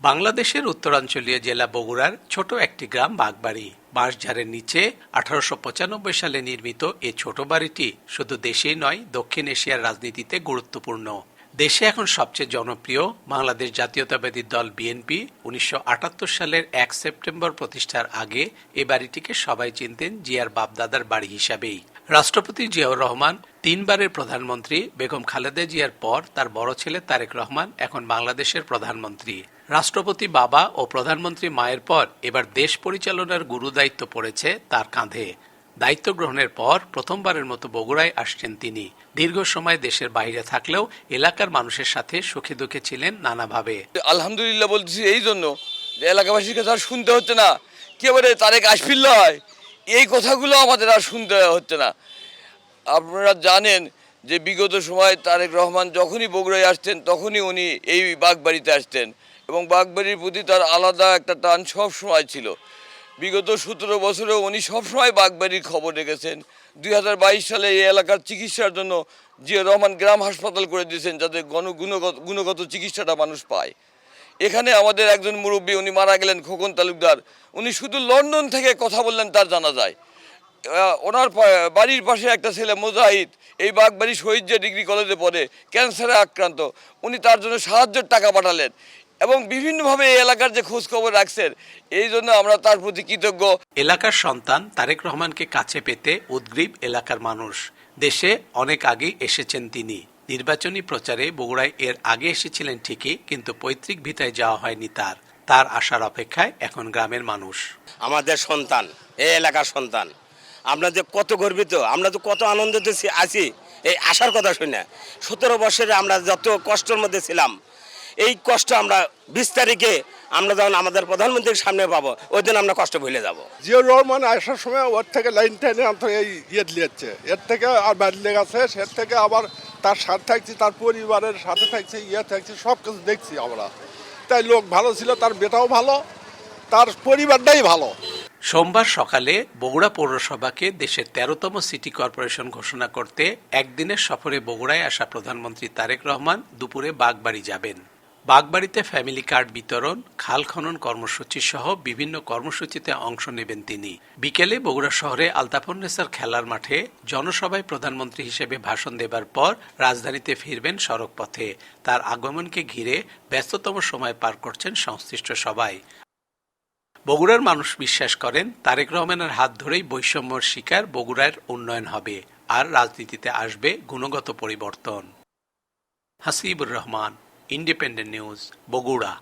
বাংলাদেশের উত্তরাঞ্চলীয় জেলা বগুড়ার ছোট একটি গ্রাম বাগবাড়ি। বাঁশঝাড়ের নিচে 1895 সালে নির্মিত এই ছোট বাড়িটি শুধু দেশেই নয়, দক্ষিণ এশিয়ার রাজনীতিতে গুরুত্বপূর্ণ। দেশে এখন সবচেয়ে জনপ্রিয় বাংলাদেশ জাতীয়তাবাদী দল বিএনপি 1978 সালের 1 সেপ্টেম্বর প্রতিষ্ঠার আগে এ বাড়িটিকে সবাই চিনতেন জিয়ার বাপদাদার বাড়ি হিসাবেই। রাষ্ট্রপতি জিয়াউর রহমান, 3 বারের প্রধানমন্ত্রী বেগম খালেদা জিয়ার পর তার বড় ছেলে তারেক রহমান এখন বাংলাদেশের প্রধানমন্ত্রী। রাষ্ট্রপতি বাবা ও প্রধানমন্ত্রী মায়ের পর এবার দেশ পরিচালনার গুরুদায়িত্ব পড়েছে তার কাঁধে। দায়িত্ব গ্রহণের পর প্রথমবারের মতো বগুড়ায় আসছেন তিনি। দীর্ঘ সময় দেশের বাইরে থাকলেও এলাকার মানুষের সাথে সুখে দুঃখে ছিলেন নানাভাবে। আলহামদুলিল্লাহ বলছি এই জন্য যে এলাকাবাসীর কথা আর শুনতে হচ্ছে না, কেবলে তারেক আসফিল্ল হয় এই কথাগুলো আমাদের আর শুনতে হচ্ছে না। আপনারা জানেন যে বিগত সময় তারেক রহমান যখনই বগুড়ায় আসতেন তখনই উনি এই বাগবাড়িতে আসতেন এবং বাগবাড়ির প্রতি তার আলাদা একটা টান সব সময় ছিল। বিগত 17 বছরে উনি সবসময় বাগবাড়ির খবর রেখেছেন। 2022 সালে এই এলাকার চিকিৎসার জন্য জিয়া রহমান গ্রাম হাসপাতাল করে দিয়েছেন, যাতে গুণগত চিকিৎসাটা মানুষ পায়। এখানে আমাদের একজন মুরব্বী, উনি মারা গেলেন, খোকন তালুকদার, উনি শুধু লন্ডন থেকে কথা বললেন তার জানা যায়। ওনার বাড়ির পাশে একটা ছেলে মুজাহিদ এই বাগবাড়ি শহীদ ডিগ্রি কলেজে পড়ে, ক্যান্সারে আক্রান্ত, উনি তার জন্য সাহায্যের টাকা পাঠালেন এবং বিভিন্নভাবে এই এলাকার যে খোঁজ খবর রাখছেন, এই জন্য আমরা তার প্রতি কৃতজ্ঞ। এলাকার সন্তান তারেক রহমানকে কাছে পেতে উদ্গ্রীব এলাকার মানুষ। দেশে অনেক আগেই এসেছেন তিনি। নির্বাচনী প্রচারে বগুড়ায় এর আগে এসেছিলেন ঠিকই, কিন্তু পৈতৃক ভিটায় যাওয়া হয়নি তার আসার অপেক্ষায় এখন গ্রামের মানুষ। আমাদের সন্তান, এই এলাকার সন্তান, আমরা যে কত গর্বিত, আমরা তো কত আনন্দিত আছি এই আসার কথা শুনে। 17 বছরে আমরা যত কষ্টের মধ্যে ছিলাম, এই কষ্ট আমরা 20 তারিখে আমরা যখন আমাদের প্রধানমন্ত্রীর সামনে পাবো, ওই দিন আমরা কষ্ট ভুলে যাব। জিয়াউর রহমান আসার সময় ওর থেকে লাইন টেনে আনতে এই দিয়েছে, এর থেকে আর বাড়লে গেছে, সে থেকে আবার তার সাথে থাকছি, তার পরিবারের সাথে থাকছি, থাকছি, সব কিছু দেখছি আমরা। তাই লোক ভালো ছিল, তার বেটাও ভালো, তার পরিবারটাই ভালো। সোমবার সকালে বগুড়া পৌরসভাকে দেশের 13তম সিটি কর্পোরেশন ঘোষণা করতে একদিনের সফরে বগুড়ায় আসা প্রধানমন্ত্রী তারেক রহমান দুপুরে বাগবাড়ি যাবেন। বাগবাড়িতে ফ্যামিলি কার্ড বিতরণ, খাল খনন কর্মসূচি সহ বিভিন্ন কর্মসূচিতে অংশ নেবেন তিনি। বিকেলে বগুড়া শহরে আলতাফুন্নেসার খেলার মাঠে জনসভায় প্রধানমন্ত্রী হিসেবে ভাষণ দেবার পর রাজধানীতে ফিরবেন সড়ক পথে। তার আগমনকে ঘিরে ব্যস্ততম সময় পার করছেন সংশ্লিষ্ট সবাই। বগুড়ার মানুষ বিশ্বাস করেন তারেক রহমানের হাত ধরেই বৈষম্যর শিকার বগুড়ার উন্নয়ন হবে আর রাজনীতিতে আসবে গুণগত পরিবর্তন। Hasibur Rahman, independent news, Bogura.